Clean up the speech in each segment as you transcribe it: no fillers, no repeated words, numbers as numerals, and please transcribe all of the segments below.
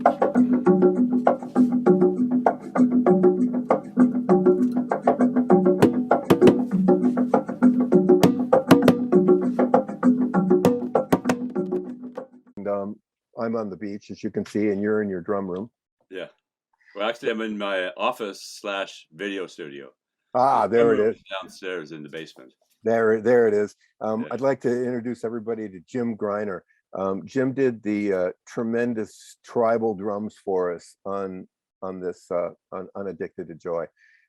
And I'm on the beach, as you can see, and you're in your drum room. Yeah. Well, actually, I'm in my office slash video studio. The Ah, drum there it room is. is downstairs in the basement. There it is. Yeah. I'd like to introduce everybody to Jim Greiner. Jim did the tremendous tribal drums for us on this on Addicted to Joy,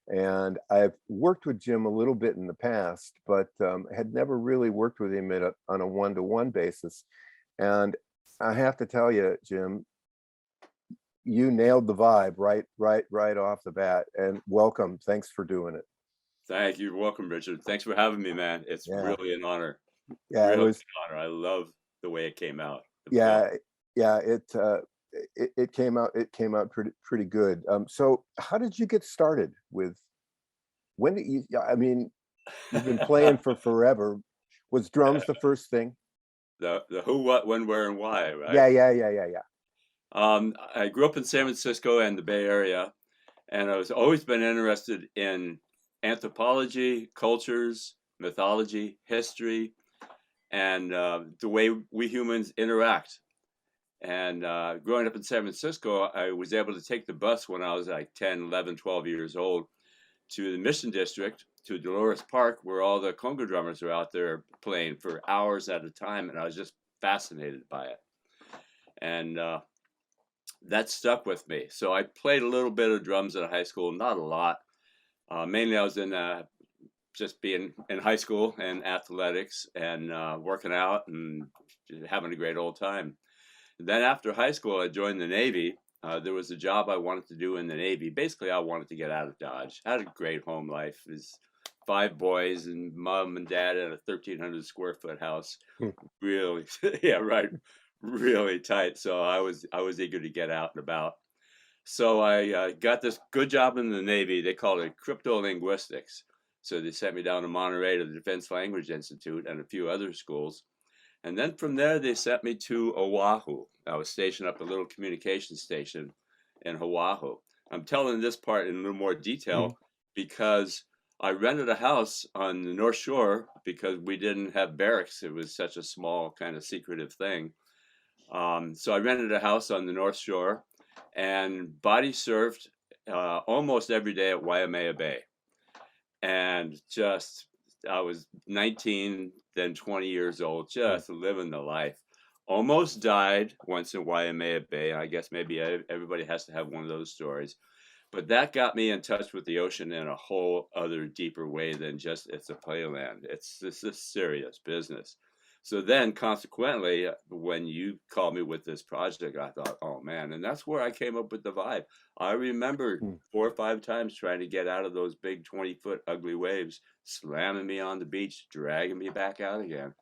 and I've worked with Jim a little bit in the past, but had never really worked with him on a one-to-one basis. And I have to tell you, Jim, you nailed the vibe right off the bat. And welcome. Thanks for doing it. Thank you. Welcome, Richard. Thanks for having me, man. It's Yeah, really an honor. yeah, it Really was. an honor. I love the way it came out. The film. Yeah, it came out pretty good. So how did you get started with, when did you, I mean, you've been playing for forever. Was drums the first thing? The who, what, when, where, and why, right? Yeah. I grew up in San Francisco and the Bay Area, and I was always been interested in anthropology, cultures, mythology, history, and the way we humans interact. And growing up in San Francisco, I was able to take the bus when I was like 10, 11, 12 years old to the Mission District, to Dolores Park, where all the conga drummers are out there playing for hours at a time. And I was just fascinated by it. And that stuck with me. So I played a little bit of drums in high school, not a lot. Mainly I was in just being in high school and athletics and working out and having a great old time. Then after high school, I joined the Navy. There was a job I wanted to do in the Navy. Basically, I wanted to get out of Dodge. I had a great home life. It was 5 boys and mom and dad in a 1,300 square foot house. Hmm. Really, yeah, right. Really tight. So I was eager to get out and about. So I got this good job in the Navy. They called it cryptolinguistics. So they sent me down to Monterey to the Defense Language Institute and a few other schools. And then from there, they sent me to Oahu. I was stationed up a little communication station in Oahu. I'm telling this part in a little more detail because I rented a house on the North Shore because we didn't have barracks. It was such a small, kind of secretive thing. So I rented a house on the North Shore and body surfed almost every day at Waimea Bay. And just, I was 19, then 20 years old, just living the life. Almost died once in Waimea Bay. I guess maybe everybody has to have one of those stories. But that got me in touch with the ocean in a whole other deeper way than just it's a playland. This is serious business. So then consequently, when you called me with this project, I thought, oh man, and that's where I came up with the vibe. I remember 4 or 5 times trying to get out of those big 20-foot ugly waves, slamming me on the beach, dragging me back out again.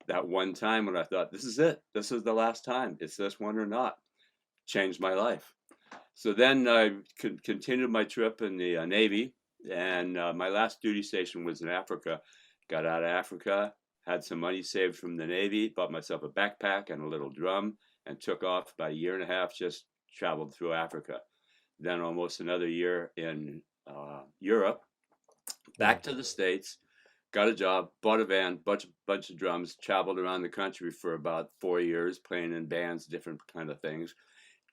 That one time when I thought, this is it. This is the last time. It's this one or not. Changed my life. So then I continued my trip in the Navy, and my last duty station was in Africa. Got out of Africa, had some money saved from the Navy, bought myself a backpack and a little drum, and took off about a year and a half, just traveled through Africa. Then almost another year in Europe, back to the States, got a job, bought a van, bunch of drums, traveled around the country for about 4 years, playing in bands, different kind of things.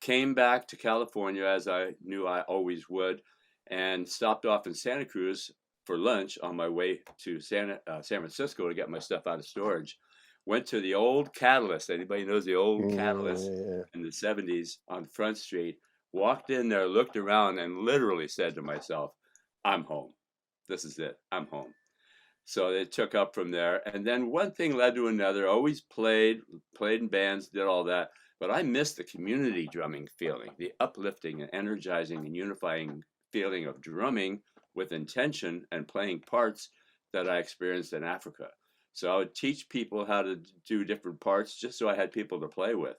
Came back to California as I knew I always would, and stopped off in Santa Cruz for lunch on my way to San Francisco to get my stuff out of storage. Went to the old Catalyst. Anybody knows the old Catalyst in the 70s on Front Street? Walked in there, looked around, and literally said to myself, I'm home. This is it. I'm home. So it took up from there. And then one thing led to another. Always played in bands, did all that. But I missed the community drumming feeling, the uplifting and energizing and unifying feeling of drumming with intention and playing parts that I experienced in Africa. So I would teach people how to do different parts just so I had people to play with.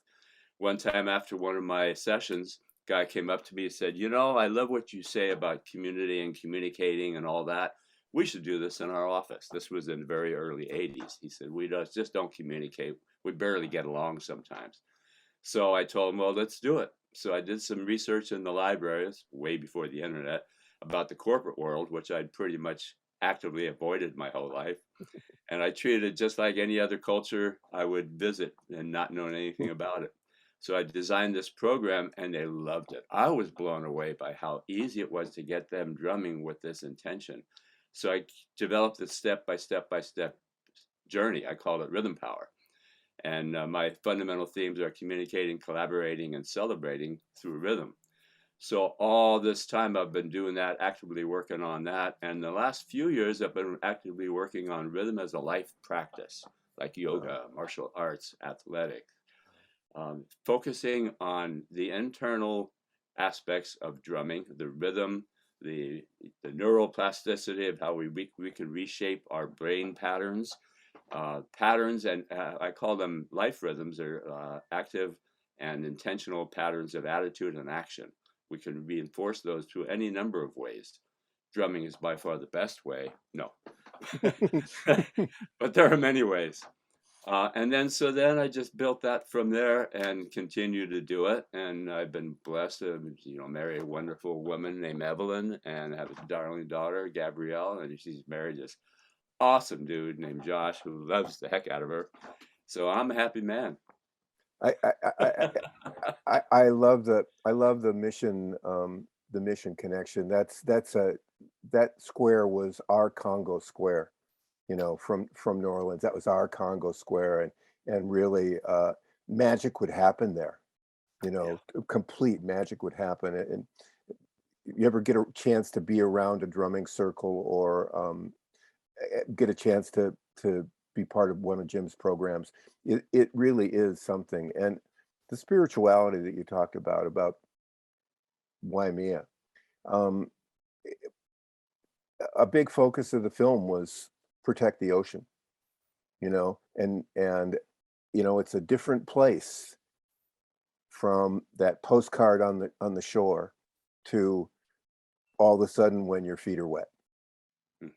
One time after one of my sessions, a guy came up to me and said, you know, I love what you say about community and communicating and all that. We should do this in our office. This was in the very early 80s. He said, we just don't communicate. We barely get along sometimes. So I told him, well, let's do it. So I did some research in the libraries way before the internet about the corporate world, which I'd pretty much actively avoided my whole life. And I treated it just like any other culture I would visit and not knowing anything about it. So I designed this program and they loved it. I was blown away by how easy it was to get them drumming with this intention. So I developed this step by step journey. I called it Rhythm Power. And my fundamental themes are communicating, collaborating, and celebrating through rhythm. So all this time I've been doing that, actively working on that. And the last few years I've been actively working on rhythm as a life practice, like Wow. yoga, martial arts, athletics, focusing on the internal aspects of drumming, the rhythm, the the neuroplasticity of how we can reshape our brain patterns, and I call them life rhythms, or active and intentional patterns of attitude and action. We can reinforce those through any number of ways. Drumming is by far the best way. No, but there are many ways. And then so then I just built that from there and continue to do it. And I've been blessed to, marry a wonderful woman named Evelyn and have a darling daughter, Gabrielle, and she's married this awesome dude named Josh who loves the heck out of her. So I'm a happy man. I, I, I, I love the mission connection. That square was our Congo Square, from New Orleans. That was our Congo Square, and really magic would happen there. Yeah, Complete magic would happen. And you ever get a chance to be around a drumming circle, or get a chance to be part of one of Jim's programs, it really is something. And the spirituality that you talked about Waimea, um, a big focus of the film was protect the ocean, and it's a different place from that postcard on the shore to all of a sudden when your feet are wet. mm,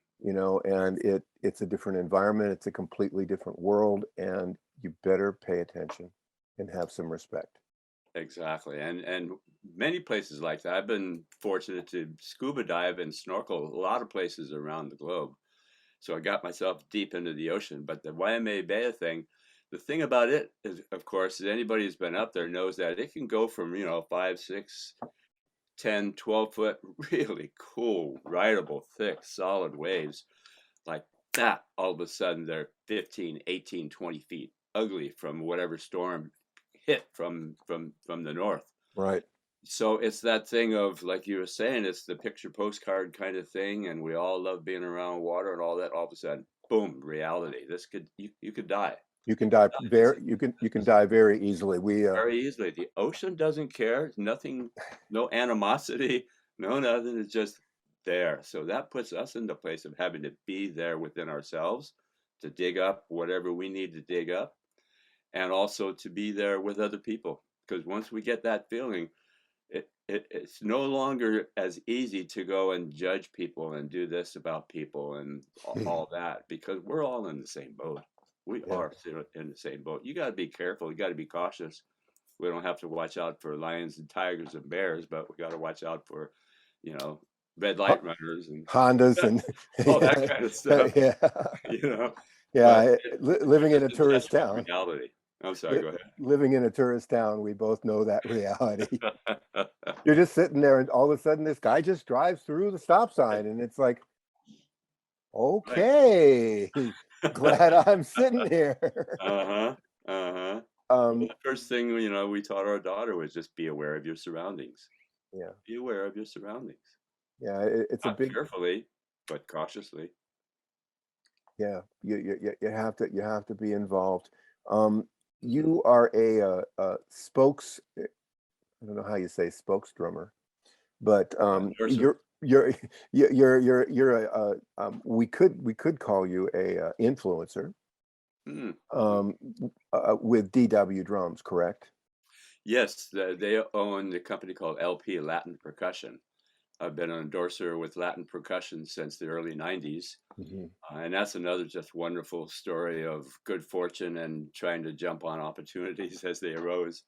And it's a different environment, it's a completely different world, and you better pay attention and have some respect. exactly. And many places like that. I've been fortunate to scuba dive and snorkel a lot of places around the globe. So I got myself deep into the ocean. But the Waimea Bay thing, the thing about it is, of course, that anybody who's been up there knows that it can go from, 5, 6, 10, 12 foot, really cool, rideable, thick, solid waves like that. All of a sudden, they're 15, 18, 20 feet, ugly from whatever storm hit from the north. Right. So it's that thing of, like you were saying, it's the picture postcard kind of thing, and we all love being around water and all that. All of a sudden, boom, reality. This could you could die. You can You could die die. very you can die very easily. We Very easily. The ocean doesn't care. Nothing, no animosity, no nothing. It's just there. So that puts us in the place of having to be there within ourselves to dig up whatever we need to dig up, and also to be there with other people. Because once we get that feeling, it's no longer as easy to go and judge people and do this about people and all that, because we're all in the same boat. We yeah. are in the same boat. You got to be careful. You got to be cautious. We don't have to watch out for lions and tigers and bears, but we got to watch out for, you know, red light runners and Hondas and all that kind of stuff. yeah, You know, but yeah. Living in a it's a tourist judgment town, reality. I'm sorry. Go living in a tourist town, we both know that reality. ahead. You're just sitting there, and all of a sudden, this guy just drives through the stop sign, and it's like, Right. okay, glad I'm sitting here. Uh-huh. Uh-huh. Well, um, the first thing, we taught our daughter was just be aware of your surroundings. yeah, Be aware of your surroundings. yeah. It's a Not big, carefully, but cautiously. yeah. You have to be involved. Um, you are a spokes. I don't know how you say spokes drummer, but Nurser. you're you're we could call you a influencer, Mm. um, with DW drums, correct? Yes, they own a company called LP Latin Percussion. I've been an endorser with Latin Percussion since the early 90s. Mhm. And that's another just wonderful story of good fortune and trying to jump on opportunities as they arose.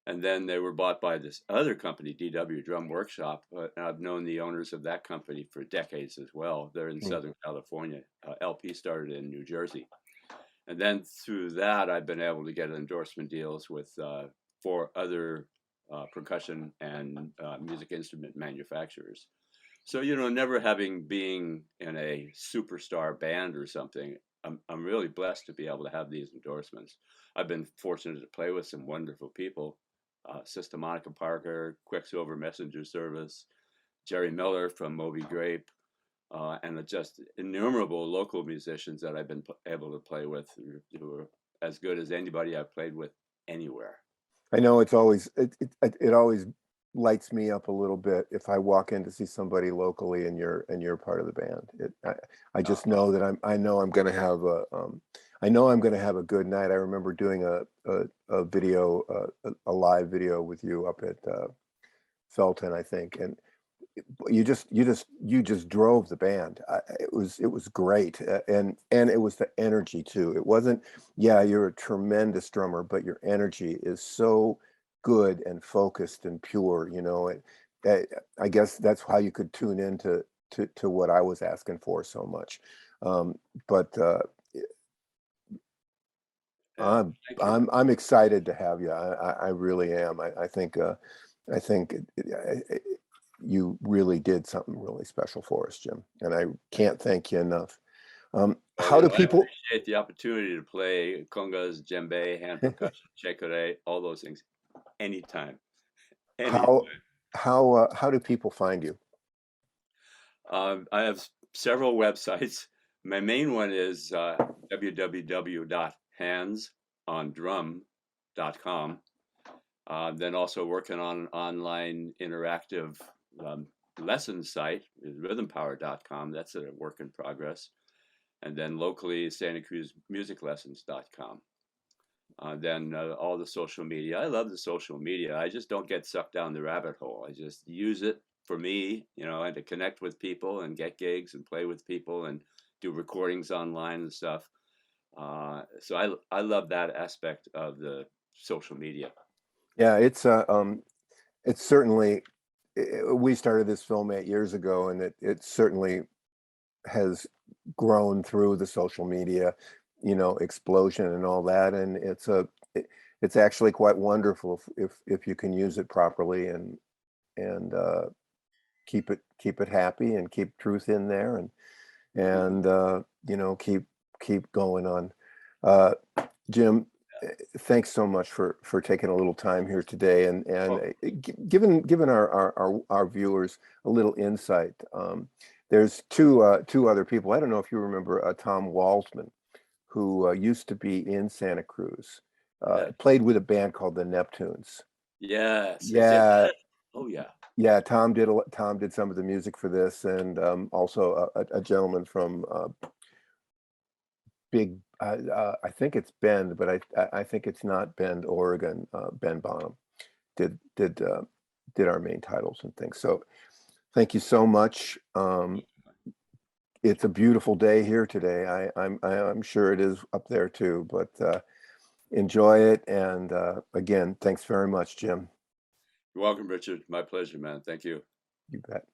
And then they were bought by this other company, DW Drum Workshop. And I've known the owners of that company for decades as well. They're in Mm. Southern California. LP started in New Jersey. And then through that, I've been able to get endorsement deals with 4 other percussion and music instrument manufacturers. So, never having being in a superstar band or something, I'm really blessed to be able to have these endorsements. I've been fortunate to play with some wonderful people, Sister Monica Parker, Quicksilver Messenger Service, Jerry Miller from Moby Grape, and just innumerable local musicians that I've been able to play with who are as good as anybody I've played with anywhere. I know it's always it always lights me up a little bit if I walk in to see somebody locally and you're part of the band. I just know that I know I'm going to have a good night. I remember doing a video, a live video with you up at Felton, I think, and you just drove the band. It was great, and it was the energy too. It wasn't, yeah, you're a tremendous drummer, but your energy is so good and focused and pure. I guess that's how you could tune into to what I was asking for so much. But I'm Thank you. I'm excited to have you. I really am. I think you really did something really special for us, Jim, and I can't thank you enough. Well, How do I people appreciate the opportunity to play congas, djembe, hand percussion, shekere, all those things anytime, anytime. how how do people find you? I have several websites. My main one is www.handsondrum.com. Then also working on an online interactive lesson site is rhythmpower.com. That's a work in progress. And then locally, Santa Cruz musiclessons.com. Then all the social media. I love the social media. I just don't get sucked down the rabbit hole. I just use it for me, and to connect with people and get gigs and play with people and do recordings online and stuff. So I love that aspect of the social media. Yeah, it's certainly we started this film 8 years ago, and it certainly has grown through the social media, explosion and all that, and it's actually quite wonderful if you can use it properly and keep it happy and keep truth in there and keep going on. Jim, thanks so much for taking a little time here today and giving our viewers a little insight. There's two other people. I don't know if you remember Tom Waltman, who used to be in Santa Cruz, played with a band called the Neptunes. Yes. Yeah, Oh yeah. yeah. Tom did some of the music for this, and also a gentleman from Big. I think it's Bend, but I think it's not Bend, Oregon. Ben Bonham did our main titles and things. So thank you so much. It's a beautiful day here today. I'm sure it is up there too, but enjoy it. And again, thanks very much, Jim. You're welcome, Richard. My pleasure, man. Thank you. You bet.